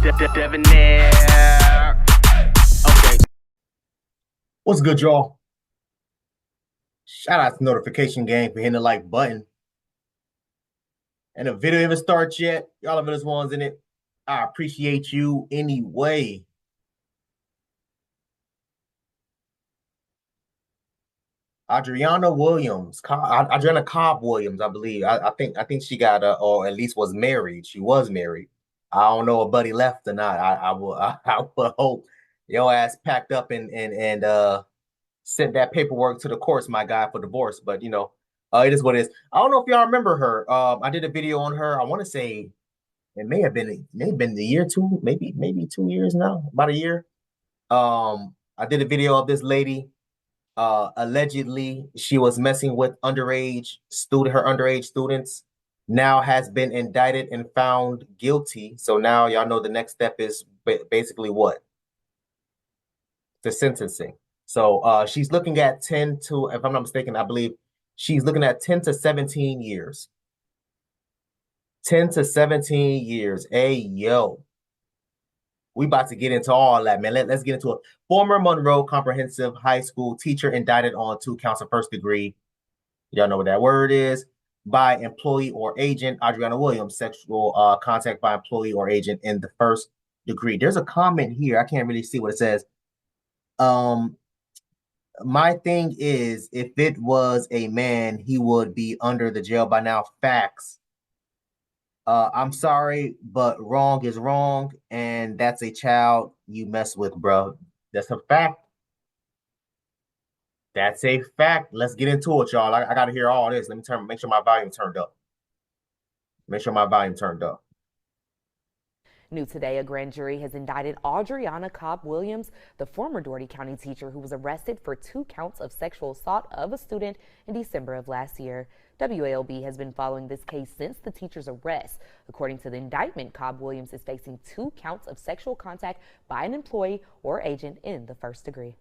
Debonair. Okay. What's good, y'all? Shout out to Notification Gang for hitting the like button. And the video even starts yet. Y'all have this ones in it. I appreciate you anyway. Audrianna Cobb-Williams, I believe. I think she got or at least was married. She was married. I don't know if Buddy left or not. I would hope your ass packed up and sent that paperwork to the courts, my guy, for divorce. But it is what it is. I don't know if y'all remember her. I did a video on her. I want to say it may have been the year two, maybe 2 years now, about a year. I did a video of this lady. Allegedly, she was messing with her underage students. Now has been indicted and found guilty. So now y'all know the next step is basically what? The sentencing. So she's looking at 10 to, if I'm not mistaken, I believe she's looking at 10 to 17 years. 10 to 17 years. Hey, yo. We about to get into all that, man. Let's get into it. Former Monroe Comprehensive High School teacher indicted on 2 counts of first degree. Y'all know what that word is. By employee or agent, Audrianna Williams, sexual contact by employee or agent in the first degree. There's a comment here. I can't really see what it says. My thing is, if it was a man, he would be under the jail by now. Facts. I'm sorry, but wrong is wrong, and that's a child you mess with, bro. That's a fact. That's a fact. Let's get into it, y'all. I gotta hear all this. Let me make sure my volume turned up. Make sure my volume turned up. New today, a grand jury has indicted Audrianna Cobb-Williams, the former Dougherty County teacher who was arrested for 2 counts of sexual assault of a student in December of last year. WALB has been following this case since the teacher's arrest. According to the indictment, Cobb-Williams is facing 2 counts of sexual contact by an employee or agent in the first degree.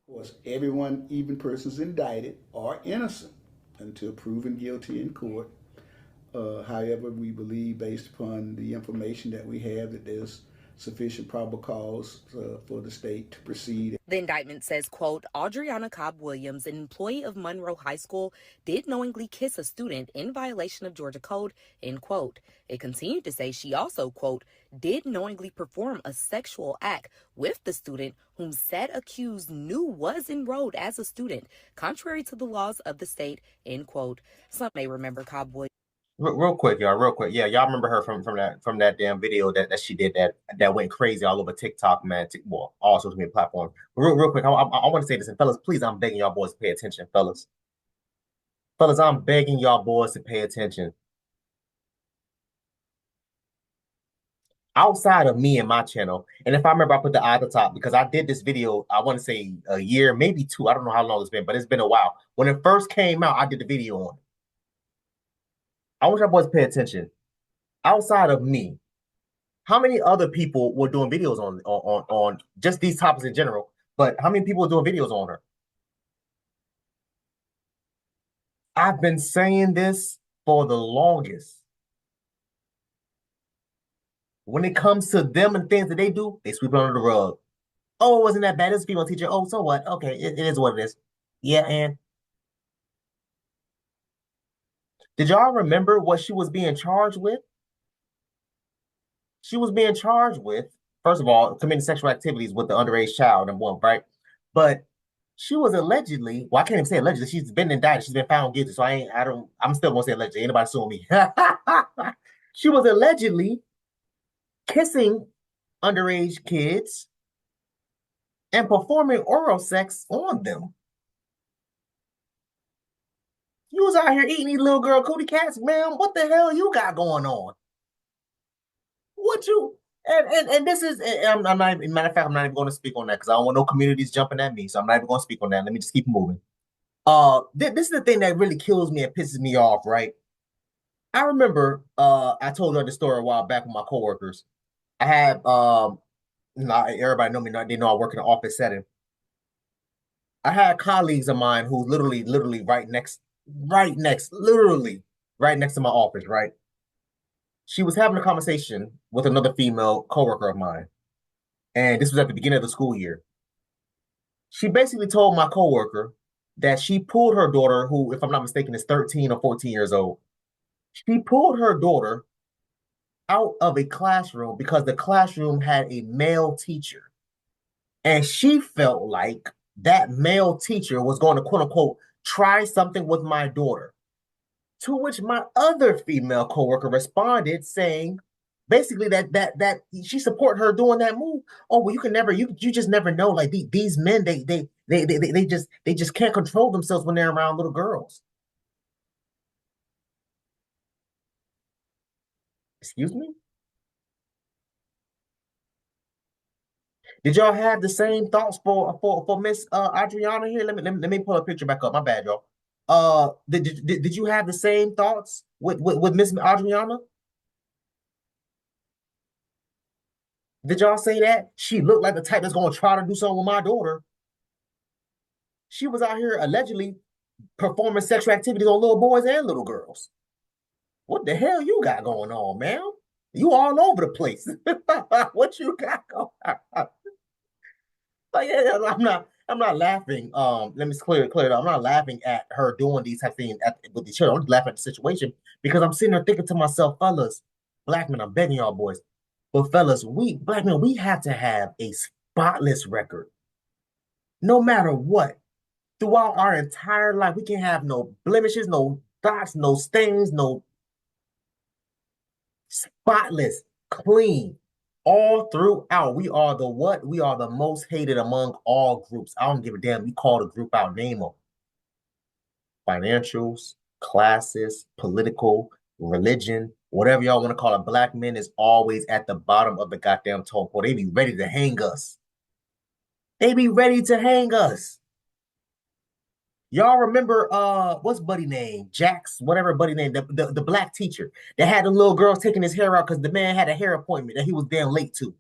Of course, everyone, even persons indicted, are innocent until proven guilty in court. However, we believe, based upon the information that we have, that there's sufficient probable cause for the state to proceed. The indictment says, quote, Audrianna Cobb-Williams, an employee of Monroe High School, did knowingly kiss a student in violation of Georgia Code, end quote. It continued to say she also, quote, did knowingly perform a sexual act with the student whom said accused knew was enrolled as a student, contrary to the laws of the state, end quote. Some may remember Cobb-Williams. Real quick, y'all. Real quick, yeah, y'all remember her from that damn video that she did that went crazy all over TikTok, man. Well, all social media platforms. Real quick, I want to say this, and fellas, please, I'm begging y'all boys to pay attention, fellas. Fellas, I'm begging y'all boys to pay attention. Outside of me and my channel, and if I remember, I put the eye at the top because I did this video. I want to say a year, maybe 2. I don't know how long it's been, but it's been a while. When it first came out, I did the video on it. I want y'all boys to pay attention. Outside of me, how many other people were doing videos on just these topics in general? But how many people were doing videos on her? I've been saying this for the longest. When it comes to them and things that they do, they sweep it under the rug. Oh, it wasn't that bad. It's a female teacher. Oh, so what? Okay, it is what it is. Yeah, and did y'all remember what she was being charged with? She was being charged with, first of all, committing sexual activities with the underage child, number one, right? But she was allegedly, well, I can't even say allegedly, she's been indicted, she's been found guilty. So I'm still gonna say allegedly. Anybody suing me? She was allegedly kissing underage kids and performing oral sex on them. You was out here eating these little girl cootie cats, man. What the hell you got going on? What you and this is I'm not even, matter of fact, I'm not even going to speak on that because I don't want no communities jumping at me. So I'm not even going to speak on that. Let me just keep moving. This is the thing that really kills me and pisses me off, right? I remember I told her the story a while back with my coworkers. I had not everybody know me, they know I work in an office setting. I had colleagues of mine who literally right next, literally right next to my office, right? She was having a conversation with another female coworker of mine, and this was at the beginning of the school year. She basically told my coworker that she pulled her daughter, who, if I'm not mistaken, is 13 or 14 years old. She pulled her daughter out of a classroom because the classroom had a male teacher. And she felt like that male teacher was going to, quote unquote, try something with my daughter. To which my other female coworker responded saying, basically that she supported her doing that move. Oh, well, you just never know. Like these men, they just can't control themselves when they're around little girls. Excuse me? Did y'all have the same thoughts for Miss Audrianna here? Let me pull a picture back up. My bad, y'all. Did you have the same thoughts with Miss Audrianna? Did y'all say that? She looked like the type that's gonna try to do something with my daughter. She was out here allegedly performing sexual activities on little boys and little girls. What the hell you got going on, ma'am? You all over the place. What you got going on? But yeah, I'm not laughing. Let me clear it up. I'm not laughing at her doing these type of things with the children. I'm just laughing at the situation because I'm sitting there thinking to myself, fellas, black men, I'm begging y'all boys. But fellas, we black men, we have to have a spotless record. No matter what. Throughout our entire life, we can have no blemishes, no dots, no stains, no spotless, clean. All throughout, we are the what? We are the most hated among all groups. I don't give a damn. We call the group out, name them. Financials, classes, political, religion, whatever y'all want to call it. Black men is always at the bottom of the goddamn totem pole. They be ready to hang us. They be ready to hang us. Y'all remember what's buddy name? Jax, whatever buddy name, the black teacher that had the little girls taking his hair out because the man had a hair appointment that he was damn late to.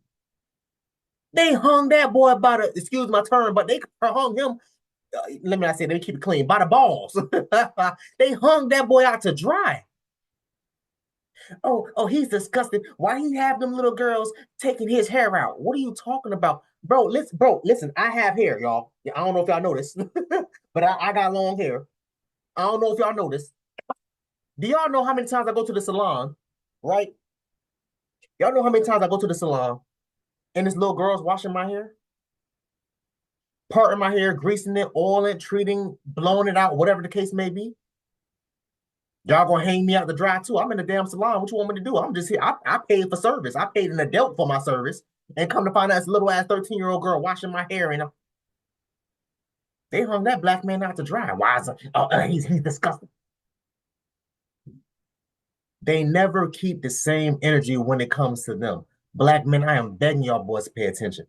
They hung that boy by the, excuse my term, but they hung him, let me not say, let me keep it clean, by the balls. They hung that boy out to dry. Oh, he's disgusting. Why he have them little girls taking his hair out? What are you talking about? Bro, listen, I have hair, y'all. I don't know if y'all noticed, but I got long hair. I don't know if y'all noticed. Do y'all know how many times I go to the salon, right? Y'all know how many times I go to the salon and this little girl's washing my hair? Parting my hair, greasing it, oiling, treating, blowing it out, whatever the case may be. Y'all gonna hang me out to dry too. I'm in the damn salon. What you want me to do? I'm just here. I paid for service. I paid an adult for my service. And come to find out, this little ass 13-year-old girl washing my hair, and they hung that black man out to dry. Why is it? He's disgusting. They never keep the same energy when it comes to them. Black men, I am begging y'all boys to pay attention.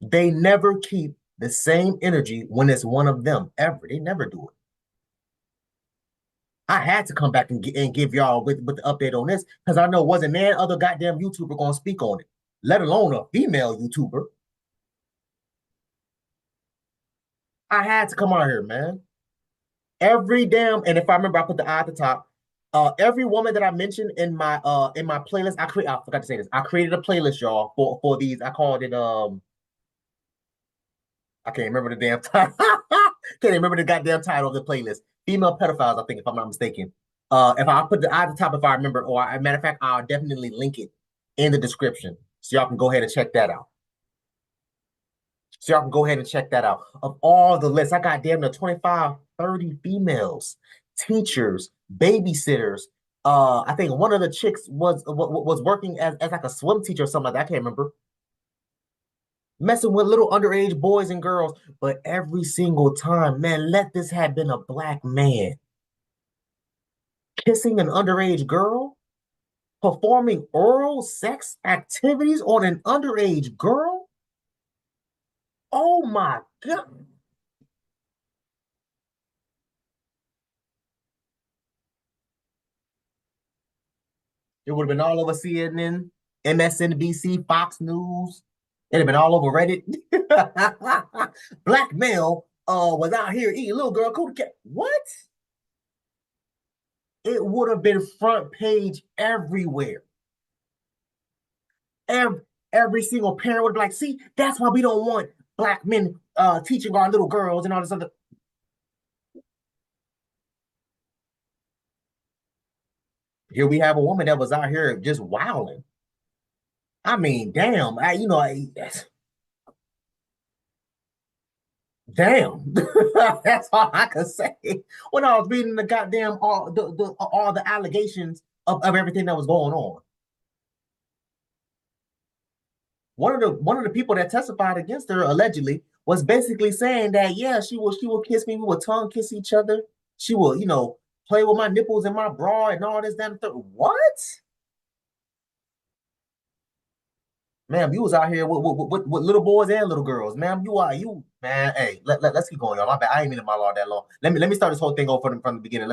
They never keep the same energy when it's one of them, ever. They never do it. I had to come back and give y'all with the update on this because I know wasn't man other goddamn YouTuber gonna speak on it, let alone a female YouTuber. I had to come out here, man. Every damn, and if I remember, I put the eye at the top. Every woman that I mentioned in my playlist, I forgot to say this. I created a playlist, y'all, for these. I called it I can't remember the damn title. Can't remember the goddamn title of the playlist. Female pedophiles, I think, if I'm not mistaken. If I put the eye at the top, if I remember, or as a matter of fact, I'll definitely link it in the description. So y'all can go ahead and check that out. Of all the lists, I got damn near 25, 30 females, teachers, babysitters. I think one of the chicks was working as like a swim teacher or something like that. I can't remember. Messing with little underage boys and girls. But every single time, man, let this have been a black man kissing an underage girl, performing oral sex activities on an underage girl. Oh my God. It would have been all over CNN, MSNBC, Fox News. It'd have been all over Reddit. Black male was out here eating little girl cootie cat. What? it would have been front page everywhere. Every single parent would be like, see, that's why we don't want black men teaching our little girls and all this other. Here we have a woman that was out here just wilding. I mean, damn, damn. That's all I could say. When I was reading the goddamn all the allegations of everything that was going on. One of the people that testified against her allegedly was basically saying that yeah, she will kiss me, we will tongue kiss each other. She will, play with my nipples and my bra and all this, that, and third. What? Ma'am, you was out here with little boys and little girls. Ma'am, man. Hey, let's keep going, y'all. My bad. I ain't been in my law that long. Let me start this whole thing over from the beginning.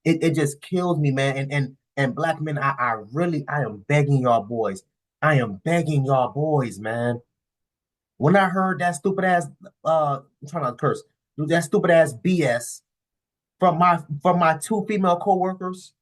It just kills me, man. And black men, I am begging y'all boys. I am begging y'all boys, man. When I heard that stupid ass I'm trying not to curse, that stupid ass BS from my two female coworkers,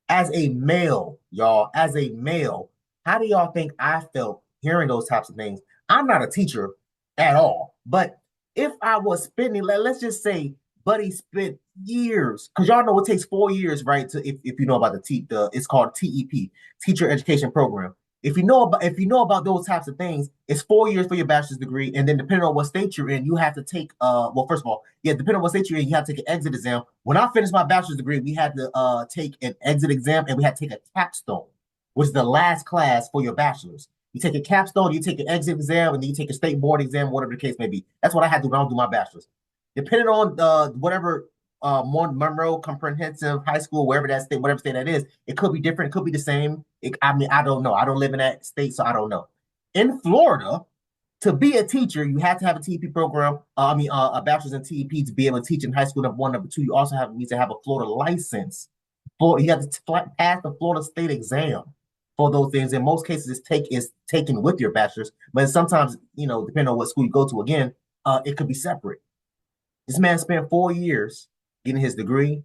as a male, y'all, as a male, how do y'all think I felt hearing those types of things? I'm not a teacher at all, but if I was spending, let's just say, Buddy spent years, because y'all know it takes 4 years, right? To if you know about it's called TEP, Teacher Education Program. If you know about those types of things, it's 4 years for your bachelor's degree, and then depending on what state you're in, you have to take well, first of all, yeah, depending on what state you're in, you have to take an exit exam. When I finished my bachelor's degree, we had to take an exit exam, and we had to take a capstone, which is the last class for your bachelor's. You take a capstone, you take an exit exam, and then you take a state board exam, whatever the case may be. That's what I had to do when I was doing my bachelor's. Depending on whatever Monroe Comprehensive High School, whatever state that is, it could be different, it could be the same. I don't know. I don't live in that state, so I don't know. In Florida, to be a teacher, you have to have a TEP program. A bachelor's in TEP to be able to teach in high school. Number one, number two, you also need to have a Florida license. You have to pass the Florida state exam for those things. In most cases, it's taken with your bachelor's, but sometimes, depending on what school you go to, again, it could be separate. This man spent 4 years getting his degree,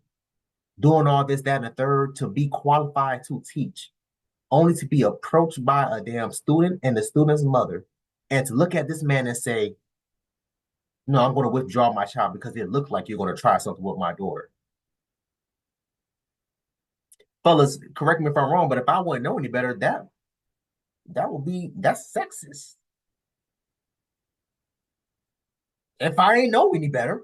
doing all this, that, and the third to be qualified to teach, only to be approached by a damn student and the student's mother, and to look at this man and say, no, I'm going to withdraw my child because it looked like you're going to try something with my daughter. Fellas, correct me if I'm wrong, but if I wouldn't know any better, that's sexist. If I ain't know any better.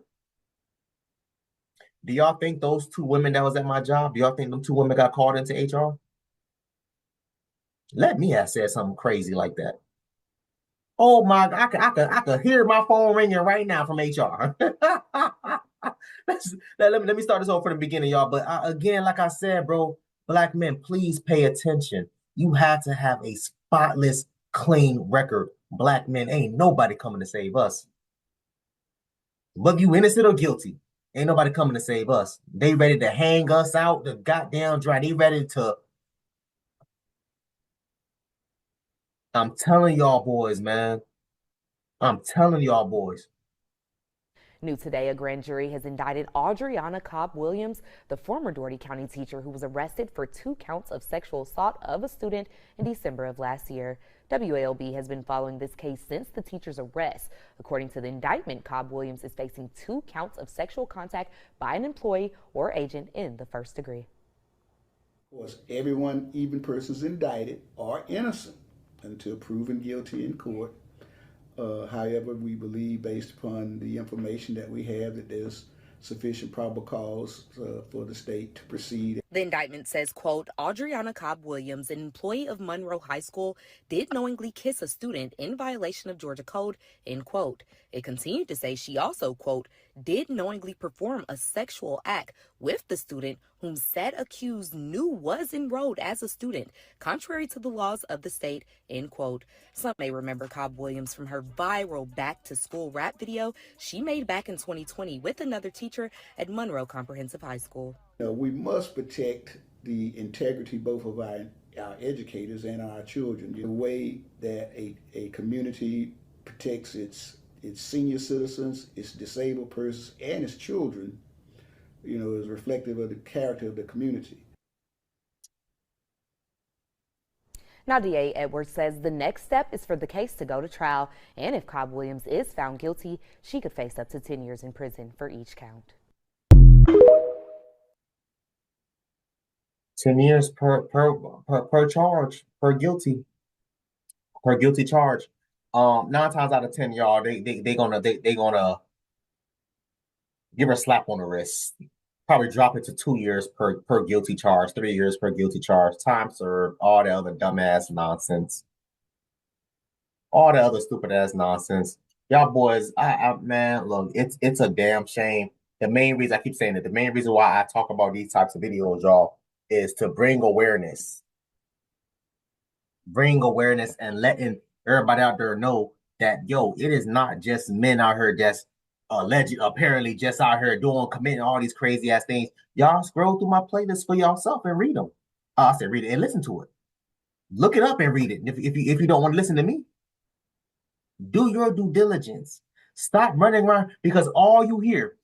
Do y'all think those two women that was at my job, do y'all think them two women got called into HR? Let me have said something crazy like that. Oh my, I could hear my phone ringing right now from HR. Let me start this over from the beginning, y'all. But again, like I said, bro, black men, please pay attention. You have to have a spotless, clean record. Black men, ain't nobody coming to save us. Whether you innocent or guilty, ain't nobody coming to save us. They ready to hang us out the goddamn dry. They ready to. I'm telling y'all boys, man. I'm telling y'all boys. New today, a grand jury has indicted Audrianna Cobb-Williams, the former Dougherty County teacher who was arrested for 2 counts of sexual assault of a student in December of last year. WALB has been following this case since the teacher's arrest. According to the indictment, Cobb-Williams is facing 2 counts of sexual contact by an employee or agent in the first degree. Of course, everyone, even persons indicted, are innocent until proven guilty in court. However, we believe, based upon the information that we have, that there's sufficient probable cause for the state to proceed. The indictment says, quote, Audrianna Cobb-Williams, an employee of Monroe High School, did knowingly kiss a student in violation of Georgia code, end quote. It continued to say she also, quote, did knowingly perform a sexual act with the student whom said accused knew was enrolled as a student, contrary to the laws of the state, end quote. Some may remember Cobb-Williams from her viral back-to-school rap video she made back in 2020 with another teacher at Monroe Comprehensive High School. We must protect the integrity both of our educators and our children. The way that a community protects its senior citizens, its disabled persons, and its children is reflective of the character of the community. Now, DA Edwards says the next step is for the case to go to trial, and if Cobb-Williams is found guilty, she could face up to 10 years in prison for each count. 10 years per charge, per guilty charge. 9 times out of 10, y'all, they gonna give her a slap on the wrist. Probably drop it to 2 years per guilty charge, 3 years per guilty charge, time served, all the other dumbass nonsense, all the other stupid ass nonsense. Y'all boys, man, look, it's a damn shame. The main reason I keep saying it, the main reason why I talk about these types of videos, y'all, is to bring awareness and letting everybody out there know that, yo, it is not just men out here that's apparently just out here committing all these crazy ass things. Y'all scroll through my playlist for yourself and read them. I said read it and listen to it. Look it up and read it. If you don't want to listen to me, do your due diligence. Stop running around, because all you hear,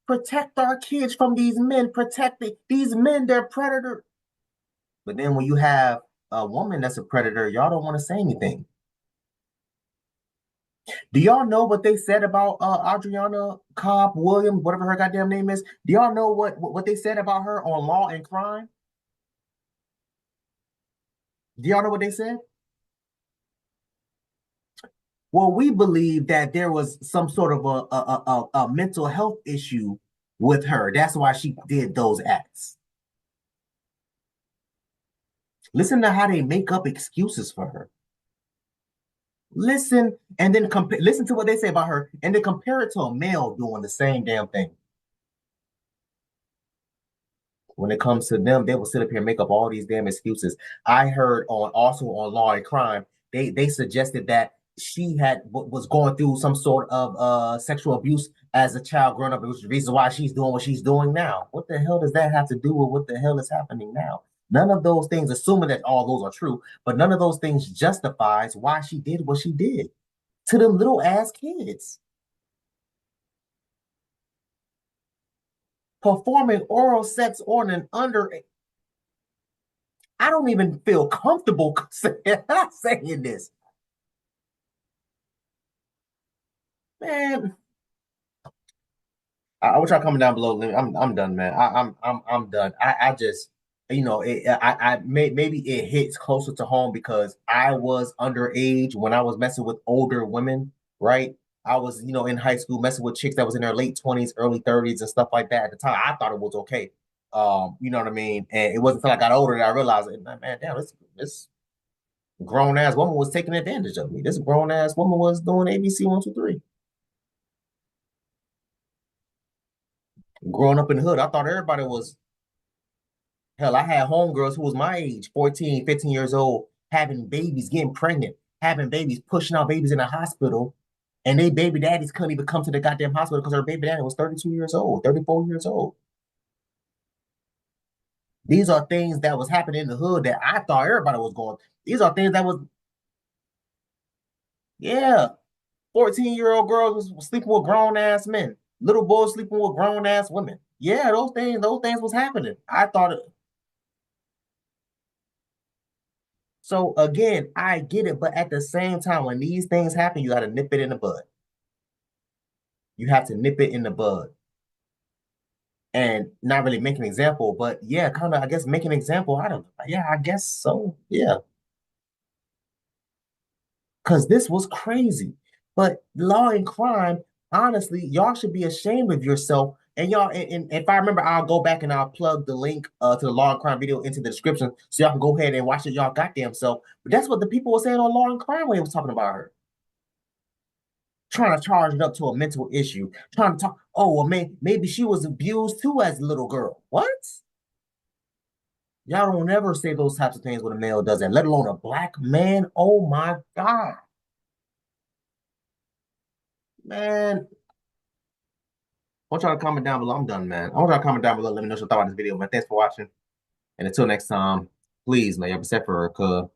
protect our kids from these men, these men, they're predator. But then when you have a woman that's a predator, y'all don't want to say anything. Do y'all know what they said about Audrianna Cobb-Williams, whatever her goddamn name is? Do y'all know what they said about her on Law and Crime? Do y'all know what they said? Well, we believe that there was some sort of a mental health issue with her. That's why she did those acts. Listen to how they make up excuses for her. Listen, and then listen to what they say about her, and then compare it to a male doing the same damn thing. When it comes to them, they will sit up here and make up all these damn excuses. I heard also on Law and Crime, they suggested that she was going through some sort of sexual abuse as a child growing up, which is the reason why she's doing what she's doing now. What the hell does that have to do with what the hell is happening now? None of those things, assuming that all those are true, but none of those things justifies why she did what she did to them little ass kids. Performing oral sex on an underage. I don't even feel comfortable saying this. Man, I want y'all coming down below. I'm done, man. I'm done. I just, maybe it hits closer to home because I was underage when I was messing with older women, right? I was, in high school messing with chicks that was in their late 20s, early 30s and stuff like that. At the time, I thought it was okay. You know what I mean? And it wasn't until I got older that I realized, man, damn, this grown ass woman was taking advantage of me. This grown ass woman was doing ABC 1, 2, 3. Growing up in the hood, I thought everybody was, hell, I had homegirls who was my age, 14, 15 years old, having babies, getting pregnant, having babies, pushing out babies in the hospital, and they baby daddies couldn't even come to the goddamn hospital because her baby daddy was 32 years old, 34 years old. These are things that was happening in the hood that I thought everybody was going. These are things that was, yeah, 14-year-old girls was sleeping with grown-ass men. Little boys sleeping with grown-ass women. Yeah, those things was happening. I thought it. So again, I get it, but at the same time, when these things happen, you got to nip it in the bud. You have to nip it in the bud. And not really make an example, but yeah, kind of, I guess, make an example out of it. Yeah, I guess so. Yeah. Because this was crazy. But Law and Crime, honestly, y'all should be ashamed of yourself. And y'all, and if I remember, I'll go back and I'll plug the link to the Law and Crime video into the description so y'all can go ahead and watch it y'all goddamn self. But that's what the people were saying on Law and Crime when they was talking about her. Trying to charge it up to a mental issue. Trying to talk, oh, well, maybe she was abused too as a little girl. What? Y'all don't ever say those types of things when a male does that, let alone a black man. Oh my God. Man. I want y'all to comment down below. I'm done, man. I want y'all to comment down below. Let me know what you thought about this video, man. Thanks for watching. And until next time, please, man, y'all be safe for her, cuz.